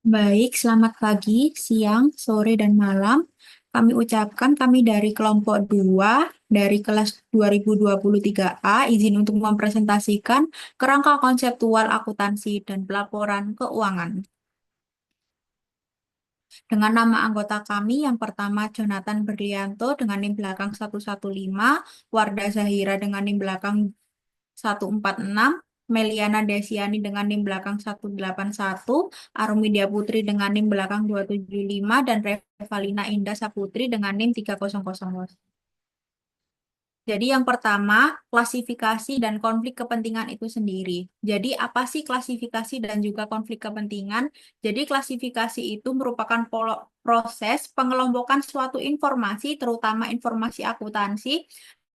Baik, selamat pagi, siang, sore, dan malam. Kami ucapkan kami dari kelompok 2 dari kelas 2023A izin untuk mempresentasikan kerangka konseptual akuntansi dan pelaporan keuangan. Dengan nama anggota kami yang pertama Jonathan Berlianto dengan NIM belakang 115, Wardah Zahira dengan NIM belakang 146, Meliana Desiani dengan NIM belakang 181, Armidia Putri dengan NIM belakang 275, dan Revalina Indah Saputri dengan NIM 3000. Jadi yang pertama, klasifikasi dan konflik kepentingan itu sendiri. Jadi apa sih klasifikasi dan juga konflik kepentingan? Jadi klasifikasi itu merupakan proses pengelompokan suatu informasi, terutama informasi akuntansi,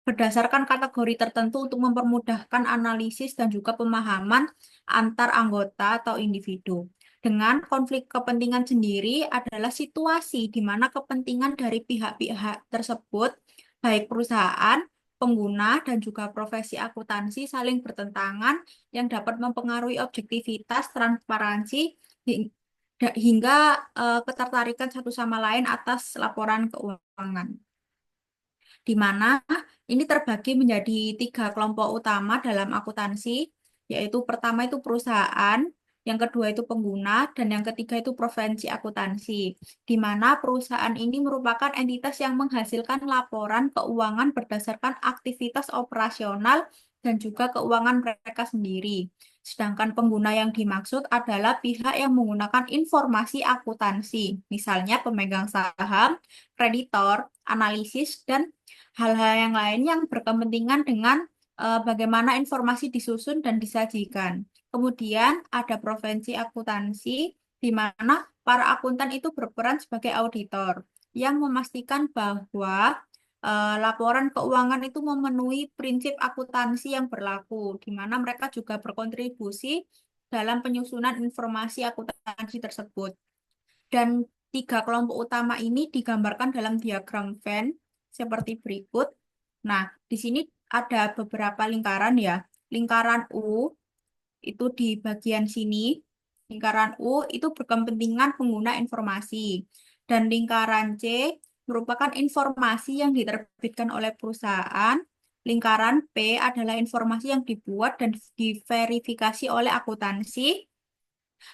berdasarkan kategori tertentu untuk mempermudahkan analisis dan juga pemahaman antar anggota atau individu. Dengan konflik kepentingan sendiri adalah situasi di mana kepentingan dari pihak-pihak tersebut, baik perusahaan, pengguna, dan juga profesi akuntansi saling bertentangan yang dapat mempengaruhi objektivitas, transparansi, hingga ketertarikan satu sama lain atas laporan keuangan, di mana ini terbagi menjadi tiga kelompok utama dalam akuntansi, yaitu pertama itu perusahaan, yang kedua itu pengguna, dan yang ketiga itu profesi akuntansi, di mana perusahaan ini merupakan entitas yang menghasilkan laporan keuangan berdasarkan aktivitas operasional dan juga keuangan mereka sendiri. Sedangkan pengguna yang dimaksud adalah pihak yang menggunakan informasi akuntansi, misalnya pemegang saham, kreditor, analisis, dan hal-hal yang lain yang berkepentingan dengan bagaimana informasi disusun dan disajikan. Kemudian ada profesi akuntansi di mana para akuntan itu berperan sebagai auditor yang memastikan bahwa laporan keuangan itu memenuhi prinsip akuntansi yang berlaku, di mana mereka juga berkontribusi dalam penyusunan informasi akuntansi tersebut. Dan tiga kelompok utama ini digambarkan dalam diagram Venn seperti berikut. Nah, di sini ada beberapa lingkaran ya. Lingkaran U itu di bagian sini. Lingkaran U itu berkepentingan pengguna informasi. Dan lingkaran C merupakan informasi yang diterbitkan oleh perusahaan. Lingkaran P adalah informasi yang dibuat dan diverifikasi oleh akuntansi.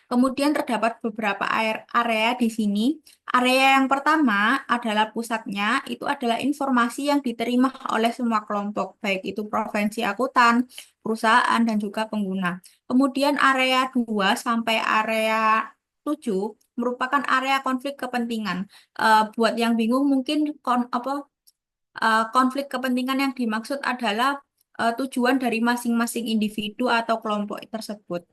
Kemudian terdapat beberapa area di sini. Area yang pertama adalah pusatnya, itu adalah informasi yang diterima oleh semua kelompok, baik itu profesi akuntan, perusahaan, dan juga pengguna. Kemudian area 2 sampai area 7 merupakan area konflik kepentingan. Buat yang bingung mungkin konflik kepentingan yang dimaksud adalah tujuan dari masing-masing individu atau kelompok tersebut.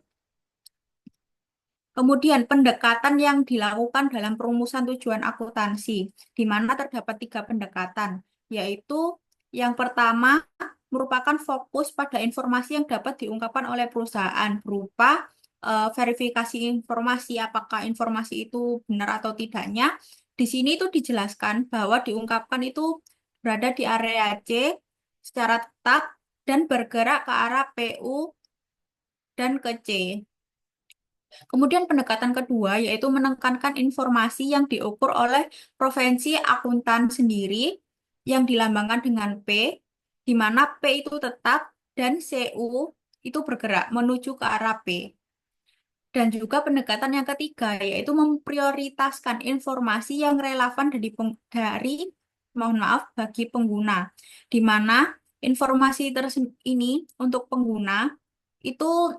Kemudian pendekatan yang dilakukan dalam perumusan tujuan akuntansi, di mana terdapat tiga pendekatan, yaitu yang pertama merupakan fokus pada informasi yang dapat diungkapkan oleh perusahaan berupa verifikasi informasi, apakah informasi itu benar atau tidaknya. Di sini itu dijelaskan bahwa diungkapkan itu berada di area C secara tetap dan bergerak ke arah PU dan ke C. Kemudian pendekatan kedua yaitu menekankan informasi yang diukur oleh profesi akuntan sendiri yang dilambangkan dengan P, di mana P itu tetap dan CU itu bergerak menuju ke arah P. Dan juga pendekatan yang ketiga yaitu memprioritaskan informasi yang relevan mohon maaf, bagi pengguna, di mana informasi ini untuk pengguna itu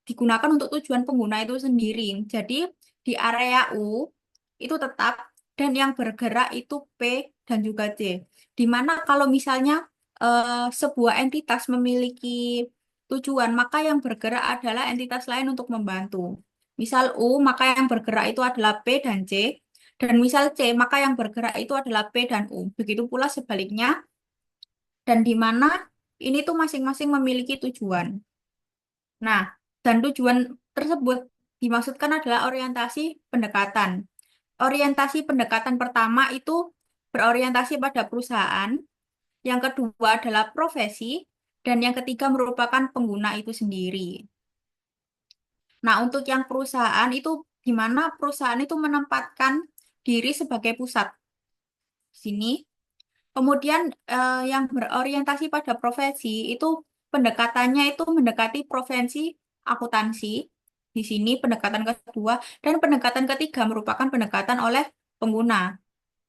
digunakan untuk tujuan pengguna itu sendiri. Jadi di area U itu tetap dan yang bergerak itu P dan juga C. Di mana kalau misalnya sebuah entitas memiliki tujuan, maka yang bergerak adalah entitas lain untuk membantu. Misal U, maka yang bergerak itu adalah P dan C. Dan misal C, maka yang bergerak itu adalah P dan U. Begitu pula sebaliknya. Dan di mana ini tuh masing-masing memiliki tujuan. Nah, dan tujuan tersebut dimaksudkan adalah orientasi pendekatan. Orientasi pendekatan pertama itu berorientasi pada perusahaan, yang kedua adalah profesi, dan yang ketiga merupakan pengguna itu sendiri. Nah, untuk yang perusahaan itu di mana perusahaan itu menempatkan diri sebagai pusat di sini. Kemudian yang berorientasi pada profesi itu pendekatannya itu mendekati profesi akuntansi. Di sini pendekatan kedua dan pendekatan ketiga merupakan pendekatan oleh pengguna,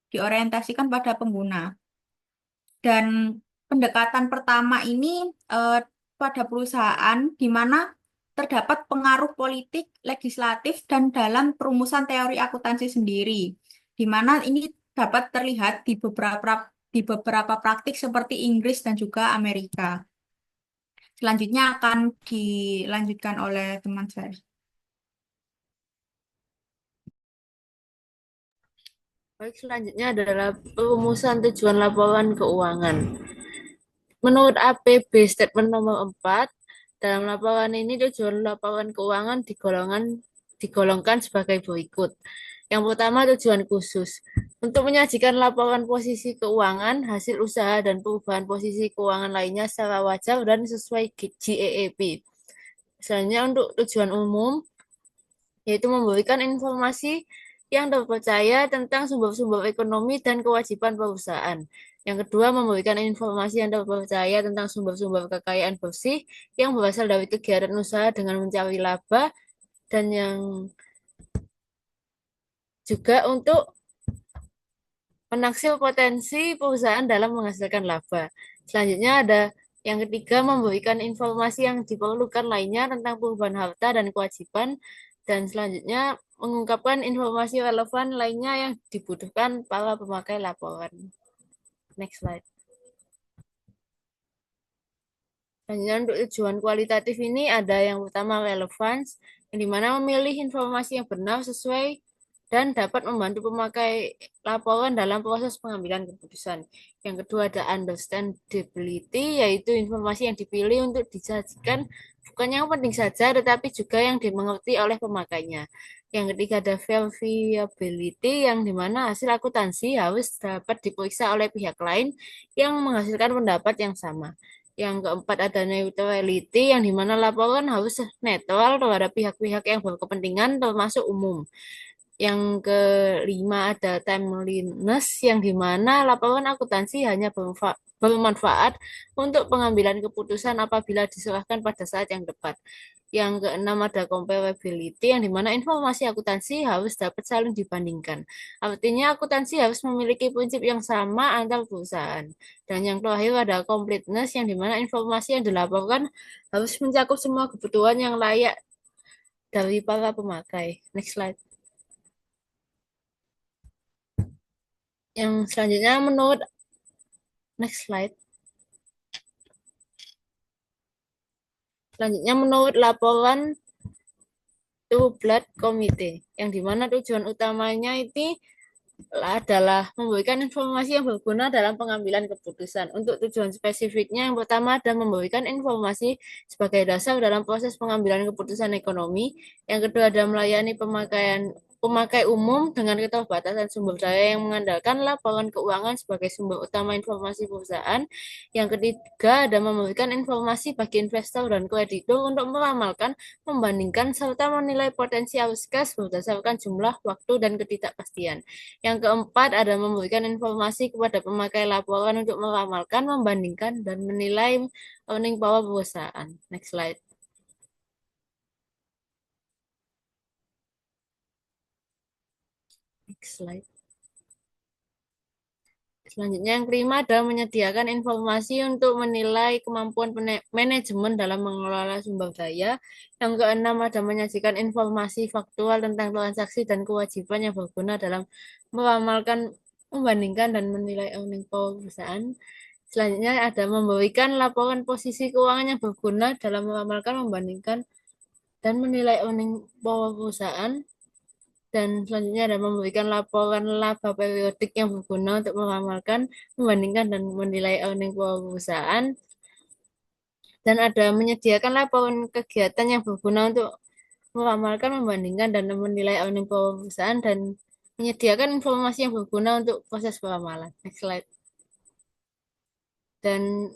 diorientasikan pada pengguna. Dan pendekatan pertama ini eh, pada perusahaan di mana terdapat pengaruh politik, legislatif, dan dalam perumusan teori akuntansi sendiri, di mana ini dapat terlihat di beberapa praktik seperti Inggris dan juga Amerika. Selanjutnya akan dilanjutkan oleh teman saya. Baik, selanjutnya adalah perumusan tujuan laporan keuangan. Menurut APB Statement nomor 4, dalam laporan ini tujuan laporan keuangan digolongkan sebagai berikut. Yang pertama, tujuan khusus. Untuk menyajikan laporan posisi keuangan, hasil usaha, dan perubahan posisi keuangan lainnya secara wajar dan sesuai GAAP. Selanjutnya, untuk tujuan umum, yaitu memberikan informasi yang terpercaya tentang sumber-sumber ekonomi dan kewajiban perusahaan. Yang kedua, memberikan informasi yang terpercaya tentang sumber-sumber kekayaan bersih yang berasal dari kegiatan usaha dengan mencari laba, dan yang juga untuk menaksir potensi perusahaan dalam menghasilkan laba. Selanjutnya ada yang ketiga, memberikan informasi yang diperlukan lainnya tentang perubahan harta dan kewajiban. Dan selanjutnya, mengungkapkan informasi relevan lainnya yang dibutuhkan para pemakai laporan. Next slide. Selanjutnya untuk tujuan kualitatif ini ada yang pertama relevance, yang dimana memilih informasi yang benar, sesuai, dan dapat membantu pemakai laporan dalam proses pengambilan keputusan. Yang kedua ada understandability, yaitu informasi yang dipilih untuk disajikan bukan yang penting saja, tetapi juga yang dimengerti oleh pemakainya. Yang ketiga ada verifiability, yang dimana hasil akuntansi harus dapat diperiksa oleh pihak lain yang menghasilkan pendapat yang sama. Yang keempat ada neutrality, yang dimana laporan harus netral terhadap pihak-pihak yang berkepentingan termasuk umum. Yang kelima ada timeliness, yang dimana laporan akuntansi hanya bermanfaat untuk pengambilan keputusan apabila diserahkan pada saat yang tepat. Yang keenam ada comparability, yang dimana informasi akuntansi harus dapat saling dibandingkan. Artinya akuntansi harus memiliki prinsip yang sama antar perusahaan. Dan yang terakhir ada completeness, yang dimana informasi yang dilaporkan harus mencakup semua kebutuhan yang layak dari para pemakai. Next slide. Yang selanjutnya menurut next slide. Selanjutnya menurut laporan Two Blood Committee, yang dimana tujuan utamanya ini adalah memberikan informasi yang berguna dalam pengambilan keputusan. Untuk tujuan spesifiknya, yang pertama adalah memberikan informasi sebagai dasar dalam proses pengambilan keputusan ekonomi. Yang kedua adalah melayani pemakai umum dengan keterbatasan sumber daya yang mengandalkan laporan keuangan sebagai sumber utama informasi perusahaan. Yang ketiga ada memberikan informasi bagi investor dan kreditur untuk meramalkan, membandingkan, serta menilai potensi arus kas berdasarkan jumlah, waktu, dan ketidakpastian. Yang keempat ada memberikan informasi kepada pemakai laporan untuk meramalkan, membandingkan, dan menilai earning power perusahaan. Next slide. Next slide. Selanjutnya yang kelima adalah menyediakan informasi untuk menilai kemampuan manajemen dalam mengelola sumber daya. Yang keenam ada menyajikan informasi faktual tentang transaksi dan kewajiban yang berguna dalam meramalkan, membandingkan, dan menilai earning power perusahaan. Selanjutnya ada memberikan laporan posisi keuangan yang berguna dalam meramalkan, membandingkan, dan menilai earning power perusahaan. Dan selanjutnya ada memberikan laporan laba periodik yang berguna untuk meramalkan, membandingkan, dan menilai earning power perusahaan. Dan ada menyediakan laporan kegiatan yang berguna untuk meramalkan, membandingkan, dan menilai earning power perusahaan, dan menyediakan informasi yang berguna untuk proses peramalan. Next slide. Dan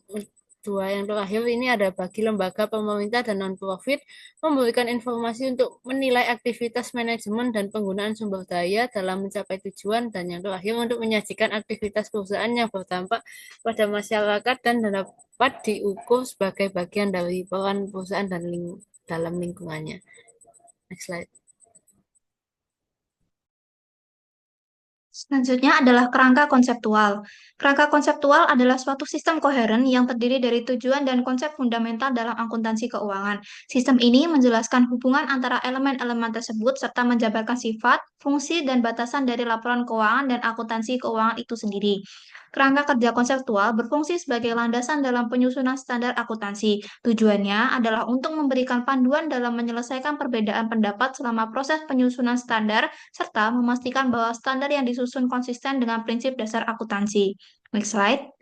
dua yang terakhir ini ada bagi lembaga pemerintah dan non-profit memberikan informasi untuk menilai aktivitas manajemen dan penggunaan sumber daya dalam mencapai tujuan, dan yang terakhir untuk menyajikan aktivitas perusahaan yang berdampak pada masyarakat dan dapat diukur sebagai bagian dari peran perusahaan dan dalam lingkungannya. Next slide. Selanjutnya adalah kerangka konseptual. Kerangka konseptual adalah suatu sistem koheren yang terdiri dari tujuan dan konsep fundamental dalam akuntansi keuangan. Sistem ini menjelaskan hubungan antara elemen-elemen tersebut serta menjabarkan sifat, fungsi, dan batasan dari laporan keuangan dan akuntansi keuangan itu sendiri. Kerangka kerja konseptual berfungsi sebagai landasan dalam penyusunan standar akuntansi. Tujuannya adalah untuk memberikan panduan dalam menyelesaikan perbedaan pendapat selama proses penyusunan standar serta memastikan bahwa standar yang disusun konsisten dengan prinsip dasar akuntansi. Next slide.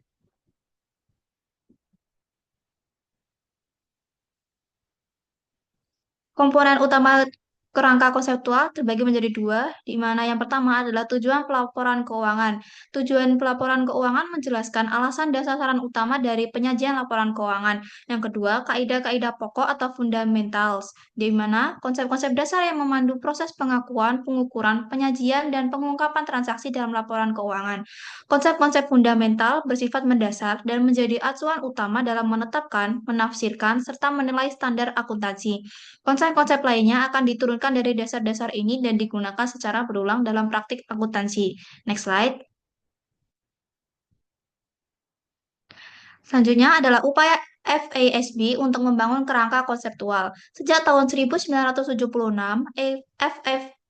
Komponen utama kerangka konseptual terbagi menjadi dua, di mana yang pertama adalah tujuan pelaporan keuangan. Tujuan pelaporan keuangan menjelaskan alasan dan sasaran utama dari penyajian laporan keuangan. Yang kedua, kaidah-kaidah pokok atau fundamentals, di mana konsep-konsep dasar yang memandu proses pengakuan, pengukuran, penyajian, dan pengungkapan transaksi dalam laporan keuangan. Konsep-konsep fundamental bersifat mendasar dan menjadi acuan utama dalam menetapkan, menafsirkan, serta menilai standar akuntansi. Konsep-konsep lainnya akan diturunkan dari dasar-dasar ini dan digunakan secara berulang dalam praktik akuntansi. Next slide. Selanjutnya adalah upaya FASB untuk membangun kerangka konseptual. Sejak tahun 1976,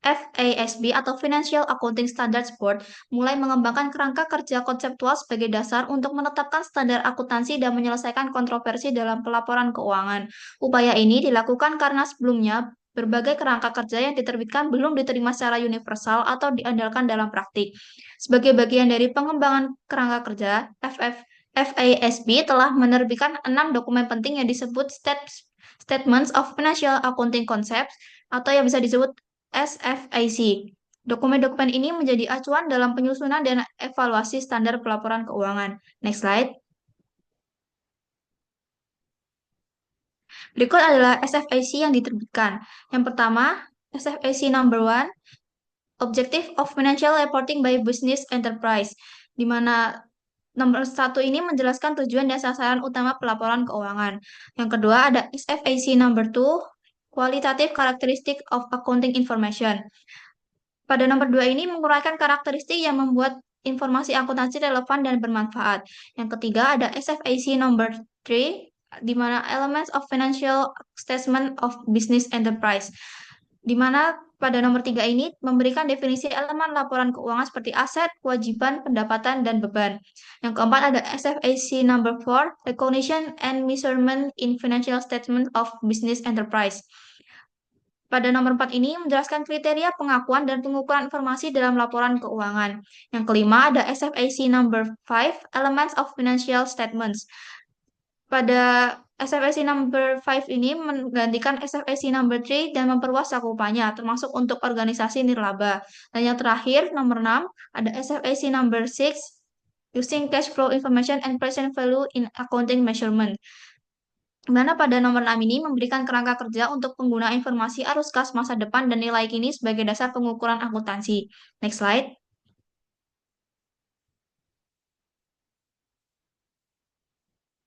FASB atau Financial Accounting Standards Board mulai mengembangkan kerangka kerja konseptual sebagai dasar untuk menetapkan standar akuntansi dan menyelesaikan kontroversi dalam pelaporan keuangan. Upaya ini dilakukan karena sebelumnya berbagai kerangka kerja yang diterbitkan belum diterima secara universal atau diandalkan dalam praktik. Sebagai bagian dari pengembangan kerangka kerja, FASB telah menerbitkan 6 dokumen penting yang disebut Statements of Financial Accounting Concepts atau yang bisa disebut SFAC. Dokumen-dokumen ini menjadi acuan dalam penyusunan dan evaluasi standar pelaporan keuangan. Next slide. Berikut adalah SFAC yang diterbitkan. Yang pertama, SFAC number 1, Objective of Financial Reporting by Business Enterprise, di mana nomor 1 ini menjelaskan tujuan dan sasaran utama pelaporan keuangan. Yang kedua ada SFAC number 2, Qualitative Characteristic of Accounting Information. Pada nomor 2 ini menguraikan karakteristik yang membuat informasi akuntansi relevan dan bermanfaat. Yang ketiga ada SFAC number 3, di mana Elements of Financial Statement of Business Enterprise, di mana pada nomor 3 ini memberikan definisi elemen laporan keuangan seperti aset, kewajiban, pendapatan, dan beban. Yang keempat ada SFAC number 4, Recognition and Measurement in Financial Statement of Business Enterprise. Pada nomor 4 ini menjelaskan kriteria pengakuan dan pengukuran informasi dalam laporan keuangan. Yang kelima ada SFAC number 5, Elements of Financial Statements. Pada SFAC number 5 ini menggantikan SFAC number 3 dan memperluas cakupannya, termasuk untuk organisasi nirlaba. Dan yang terakhir, nomor 6, ada SFAC number 6, Using Cash Flow Information and Present Value in Accounting Measurement. Di mana pada nomor 6 ini memberikan kerangka kerja untuk penggunaan informasi arus kas masa depan dan nilai kini sebagai dasar pengukuran akuntansi. Next slide.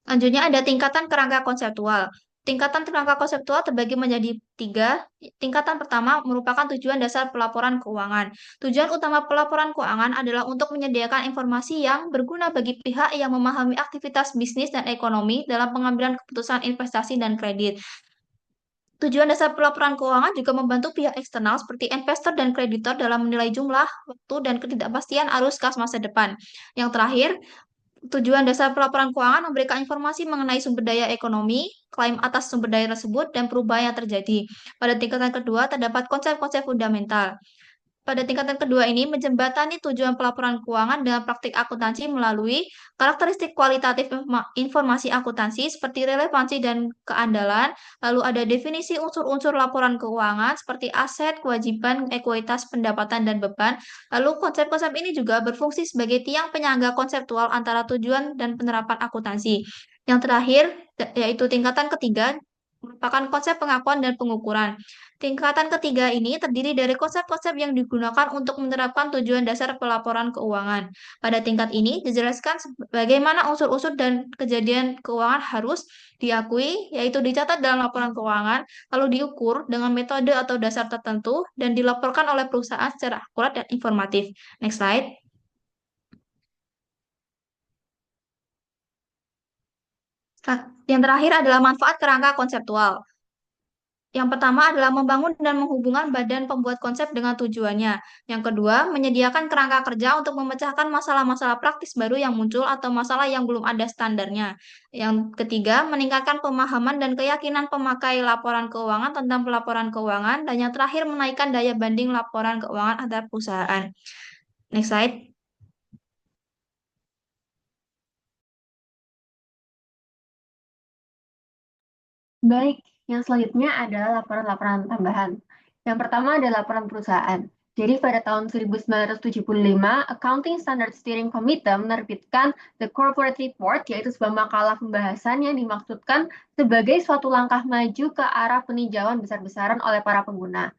Selanjutnya ada tingkatan kerangka konseptual. Tingkatan kerangka konseptual terbagi menjadi 3. Tingkatan pertama merupakan tujuan dasar pelaporan keuangan. Tujuan utama pelaporan keuangan adalah untuk menyediakan informasi yang berguna bagi pihak yang memahami aktivitas bisnis dan ekonomi dalam pengambilan keputusan investasi dan kredit. Tujuan dasar pelaporan keuangan juga membantu pihak eksternal seperti investor dan kreditor dalam menilai jumlah, waktu, dan ketidakpastian arus kas masa depan. Yang terakhir, tujuan dasar pelaporan keuangan memberikan informasi mengenai sumber daya ekonomi, klaim atas sumber daya tersebut, dan perubahan yang terjadi. Pada tingkatan kedua, terdapat konsep-konsep fundamental. Pada tingkatan kedua ini menjembatani tujuan pelaporan keuangan dengan praktik akuntansi melalui karakteristik kualitatif informasi akuntansi seperti relevansi dan keandalan, lalu ada definisi unsur-unsur laporan keuangan seperti aset, kewajiban, ekuitas, pendapatan, dan beban. Lalu konsep-konsep ini juga berfungsi sebagai tiang penyangga konseptual antara tujuan dan penerapan akuntansi. Yang terakhir, yaitu tingkatan ketiga, merupakan konsep pengakuan dan pengukuran. Tingkatan ketiga ini terdiri dari konsep-konsep yang digunakan untuk menerapkan tujuan dasar pelaporan keuangan. Pada tingkat ini, dijelaskan bagaimana unsur-unsur dan kejadian keuangan harus diakui, yaitu dicatat dalam laporan keuangan, lalu diukur dengan metode atau dasar tertentu, dan dilaporkan oleh perusahaan secara akurat dan informatif. Next slide. Yang terakhir adalah manfaat kerangka konseptual. Yang pertama adalah membangun dan menghubungkan badan pembuat konsep dengan tujuannya. Yang kedua, menyediakan kerangka kerja untuk memecahkan masalah-masalah praktis baru yang muncul atau masalah yang belum ada standarnya. Yang ketiga, meningkatkan pemahaman dan keyakinan pemakai laporan keuangan tentang pelaporan keuangan. Dan yang terakhir, menaikkan daya banding laporan keuangan antar perusahaan. Next slide. Baik, yang selanjutnya adalah laporan-laporan tambahan. Yang pertama adalah laporan perusahaan. Jadi pada tahun 1975, Accounting Standard Steering Committee menerbitkan The Corporate Report, yaitu sebuah makalah pembahasan yang dimaksudkan sebagai suatu langkah maju ke arah peninjauan besar-besaran oleh para pengguna.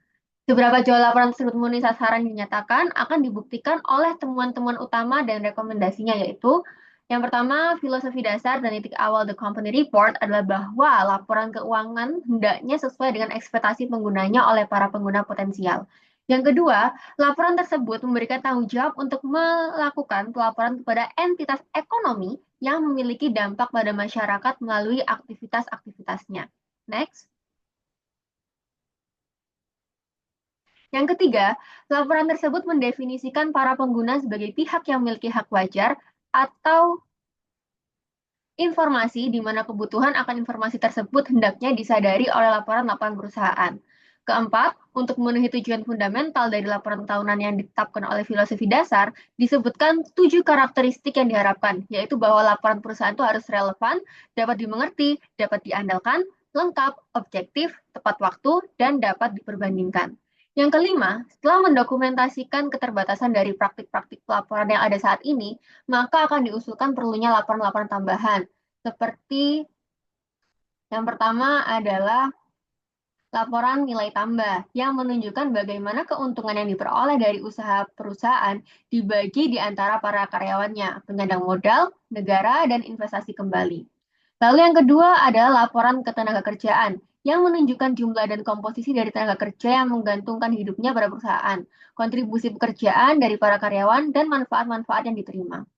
Beberapa jauh laporan tersebut memenuhi sasaran dinyatakan akan dibuktikan oleh temuan-temuan utama dan rekomendasinya, yaitu yang pertama, filosofi dasar dan titik awal The Company Report adalah bahwa laporan keuangan hendaknya sesuai dengan ekspektasi penggunanya oleh para pengguna potensial. Yang kedua, laporan tersebut memberikan tanggung jawab untuk melakukan pelaporan kepada entitas ekonomi yang memiliki dampak pada masyarakat melalui aktivitas-aktivitasnya. Next. Yang ketiga, laporan tersebut mendefinisikan para pengguna sebagai pihak yang memiliki hak wajar atau informasi di mana kebutuhan akan informasi tersebut hendaknya disadari oleh laporan-laporan perusahaan. Keempat, untuk memenuhi tujuan fundamental dari laporan tahunan yang ditetapkan oleh filosofi dasar, disebutkan 7 karakteristik yang diharapkan, yaitu bahwa laporan perusahaan itu harus relevan, dapat dimengerti, dapat diandalkan, lengkap, objektif, tepat waktu, dan dapat diperbandingkan. Yang kelima, setelah mendokumentasikan keterbatasan dari praktik-praktik pelaporan yang ada saat ini, maka akan diusulkan perlunya laporan-laporan tambahan. Seperti yang pertama adalah laporan nilai tambah yang menunjukkan bagaimana keuntungan yang diperoleh dari usaha perusahaan dibagi di antara para karyawannya, penyandang modal, negara, dan investasi kembali. Lalu yang kedua adalah laporan ketenagakerjaan yang menunjukkan jumlah dan komposisi dari tenaga kerja yang menggantungkan hidupnya pada perusahaan, kontribusi pekerjaan dari para karyawan, dan manfaat-manfaat yang diterima.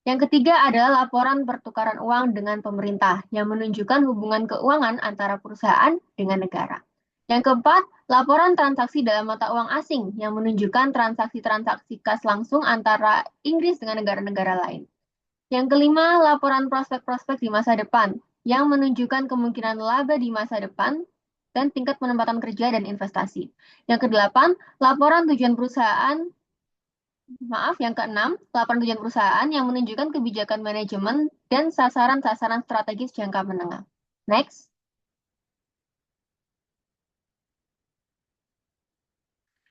Yang ketiga adalah laporan pertukaran uang dengan pemerintah yang menunjukkan hubungan keuangan antara perusahaan dengan negara. Yang keempat, laporan transaksi dalam mata uang asing yang menunjukkan transaksi-transaksi kas langsung antara Inggris dengan negara-negara lain. Yang kelima, laporan prospek-prospek di masa depan yang menunjukkan kemungkinan laba di masa depan dan tingkat penempatan kerja dan investasi. Yang kedelapan, laporan tujuan perusahaan yang keenam, laporan tujuan perusahaan yang menunjukkan kebijakan manajemen dan sasaran-sasaran strategis jangka menengah. Next.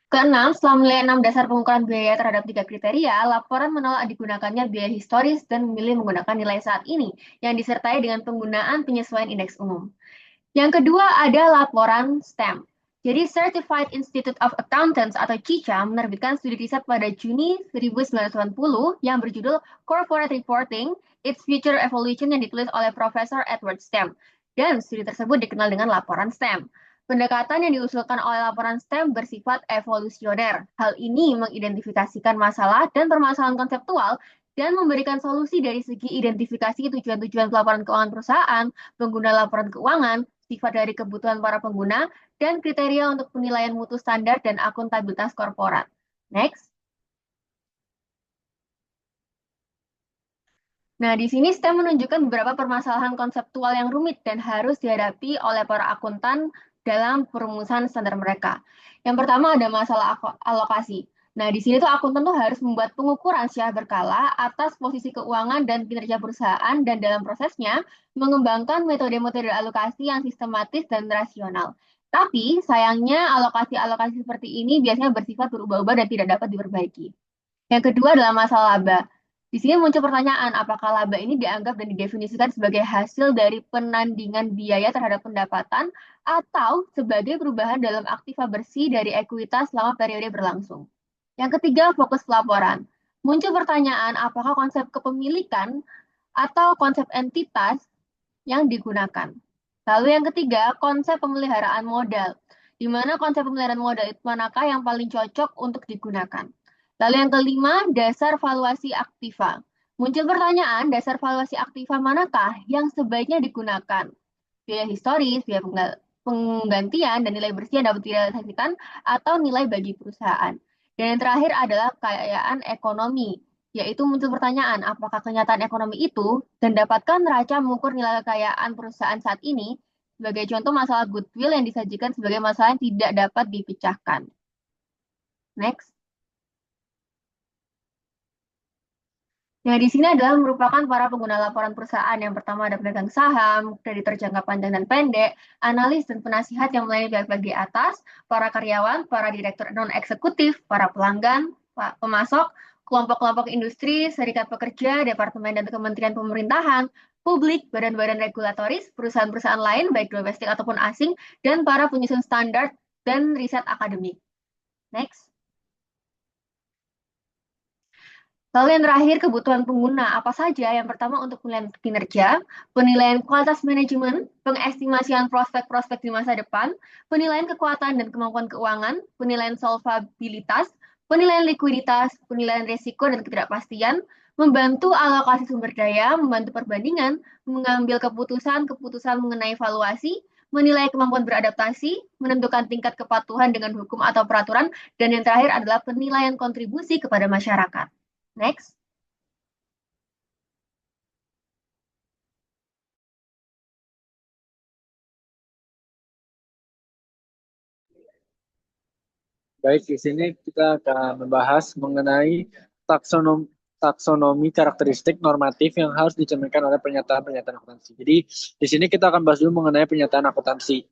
Keenam, setelah menilai 6 dasar pengukuran biaya terhadap 3 kriteria, laporan menolak digunakannya biaya historis dan memilih menggunakan nilai saat ini yang disertai dengan penggunaan penyesuaian indeks umum. Yang kedua ada laporan STEM. Jadi Certified Institute of Accountants atau CICA menerbitkan studi riset pada Juni 1990 yang berjudul Corporate Reporting, Its Future Evolution yang ditulis oleh Profesor Edward Stem. Dan studi tersebut dikenal dengan laporan STEM. Pendekatan yang diusulkan oleh laporan STEM bersifat evolusioner. Hal ini mengidentifikasikan masalah dan permasalahan konseptual dan memberikan solusi dari segi identifikasi tujuan-tujuan pelaporan keuangan perusahaan, pengguna laporan keuangan, sifat dari kebutuhan para pengguna, dan kriteria untuk penilaian mutu standar dan akuntabilitas korporat. Next. Nah, di sini STEM menunjukkan beberapa permasalahan konseptual yang rumit dan harus dihadapi oleh para akuntan dalam perumusan standar mereka. Yang pertama ada masalah alokasi. Nah, di sini tuh akuntan tuh harus membuat pengukuran secara berkala atas posisi keuangan dan kinerja perusahaan dan dalam prosesnya mengembangkan metode-metode alokasi yang sistematis dan rasional. Tapi sayangnya alokasi-alokasi seperti ini biasanya bersifat berubah-ubah dan tidak dapat diperbaiki. Yang kedua adalah masalah laba. Di Di sini muncul pertanyaan, apakah laba ini dianggap dan didefinisikan sebagai hasil dari penandingan biaya terhadap pendapatan atau sebagai perubahan dalam aktiva bersih dari ekuitas selama periode berlangsung. Yang ketiga, fokus pelaporan. Muncul pertanyaan, apakah konsep kepemilikan atau konsep entitas yang digunakan. Lalu yang ketiga, konsep pemeliharaan modal. Di mana konsep pemeliharaan modal itu manakah yang paling cocok untuk digunakan. Lalu yang kelima, dasar valuasi aktiva. Muncul pertanyaan, dasar valuasi aktiva manakah yang sebaiknya digunakan? Biaya historis, biaya penggantian, dan nilai bersih yang dapat direalisasikan atau nilai bagi perusahaan. Dan yang terakhir adalah kekayaan ekonomi, yaitu muncul pertanyaan, apakah kenyataan ekonomi itu dan dapatkah neraca mengukur nilai kekayaan perusahaan saat ini? Sebagai contoh, masalah goodwill yang disajikan sebagai masalah yang tidak dapat dipecahkan. Next. Nah, di sini adalah merupakan para pengguna laporan perusahaan. Yang pertama ada pemegang saham, kreditor jangka panjang dan pendek, analis dan penasihat yang melayani pihak-pihak di atas, para karyawan, para direktur non-eksekutif, para pelanggan, pemasok, kelompok-kelompok industri, serikat pekerja, departemen dan kementerian pemerintahan, publik, badan-badan regulatoris, perusahaan-perusahaan lain, baik domestik ataupun asing, dan para penyusun standar dan riset akademik. Next. Lalu yang terakhir, kebutuhan pengguna. Apa saja? Yang pertama untuk penilaian kinerja, penilaian kualitas manajemen, pengestimasian prospek-prospek di masa depan, penilaian kekuatan dan kemampuan keuangan, penilaian solvabilitas, penilaian likuiditas, penilaian risiko dan ketidakpastian, membantu alokasi sumber daya, membantu perbandingan, mengambil keputusan mengenai valuasi, menilai kemampuan beradaptasi, menentukan tingkat kepatuhan dengan hukum atau peraturan, dan yang terakhir adalah penilaian kontribusi kepada masyarakat. Next. Baik, di sini kita akan membahas mengenai taksonomi karakteristik normatif yang harus dicerminkan oleh pernyataan-pernyataan akuntansi. Jadi, di sini kita akan bahas dulu mengenai pernyataan akuntansi.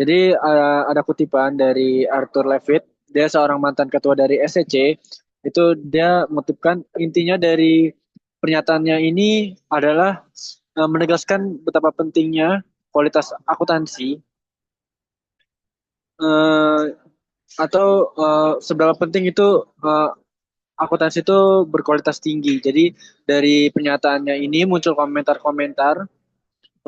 Jadi, ada kutipan dari Arthur Levitt, dia seorang mantan ketua dari SEC, itu dia mengutipkan intinya dari pernyataannya ini adalah menegaskan betapa pentingnya kualitas akuntansi atau seberapa penting itu akuntansi itu berkualitas tinggi. Jadi dari pernyataannya ini muncul komentar-komentar.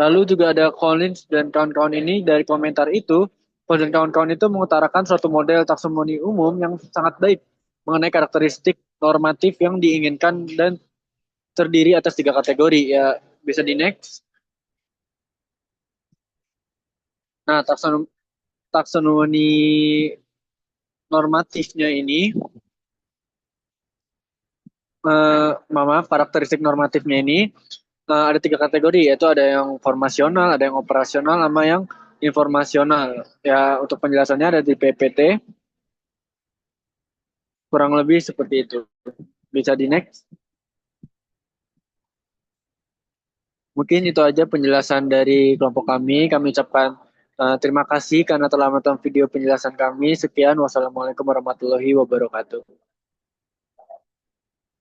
Lalu juga ada Collins dan kawan-kawan ini dari komentar itu, Collins dan kawan-kawan itu mengutarakan suatu model taksonome umum yang sangat baik mengenai karakteristik normatif yang diinginkan dan terdiri atas 3 kategori. Ya, bisa di next. Nah, taksonomi normatifnya ini, maaf, karakteristik normatifnya ini ada 3 kategori, yaitu ada yang formasional, ada yang operasional, sama yang informasional. Ya, untuk penjelasannya ada di PPT. Kurang lebih seperti itu. Bisa di next. Mungkin itu aja penjelasan dari kelompok kami. Kami ucapkan terima kasih karena telah menonton video penjelasan kami. Sekian, wassalamualaikum warahmatullahi wabarakatuh.